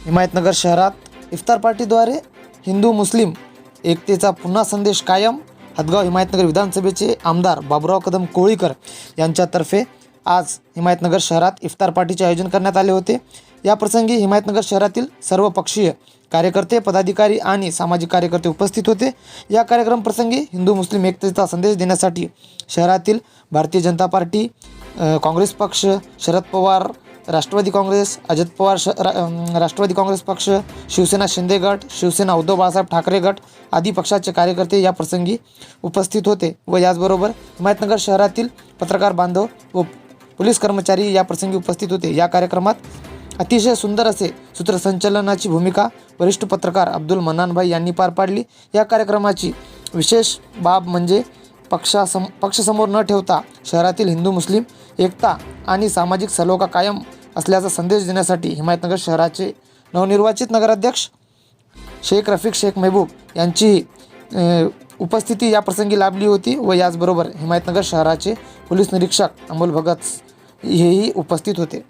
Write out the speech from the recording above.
हिमायतनगर शहरात इफ्तार पार्टीद्वारे हिंदू मुस्लिम एकतेचा पुन्हा संदेश कायम. हदगाव हिमायतनगर विधानसभेचे आमदार बाबुराव कदम कोळीकर यांच्यातर्फे आज हिमायतनगर शहरात इफ्तार पार्टीचे आयोजन करण्यात आले होते. याप्रसंगी हिमायतनगर शहरातील सर्व पक्षीय कार्यकर्ते, पदाधिकारी आणि सामाजिक कार्यकर्ते उपस्थित होते. या कार्यक्रम प्रसंगी हिंदू मुस्लिम एकतेचा संदेश देण्यासाठी शहरातील भारतीय जनता पार्टी, काँग्रेस पक्ष, शरद पवार राष्ट्रवादी काँग्रेस, अजित पवार राष्ट्रवादी काँग्रेस पक्ष, शिवसेना शिंदे गट, शिवसेना उद्धव बाळासाहेब ठाकरे गट आदी पक्षाचे कार्यकर्ते या प्रसंगी उपस्थित होते. व याचबरोबर हिमायतनगर शहरातील पत्रकार बांधव व पोलीस कर्मचारी या प्रसंगी उपस्थित होते. या कार्यक्रमात अतिशय सुंदर असे सूत्रसंचलनाची भूमिका वरिष्ठ पत्रकार अब्दुल मन्नानभाई यांनी पार पाडली. या कार्यक्रमाची विशेष बाब म्हणजे पक्षसमोर न ठेवता शहरातील हिंदू मुस्लिम एकता आणि सामाजिक सलोखा कायम असल्याचा संदेश देण्यासाठी हिमायतनगर शहराचे नवनिर्वाचित नगराध्यक्ष शेख रफिक शेख महबूब यांची उपस्थिती या प्रसंगी लाभली होती. व याचबरोबर हिमायतनगर शहराचे पोलीस निरीक्षक अमोल भगत हेही उपस्थित होते.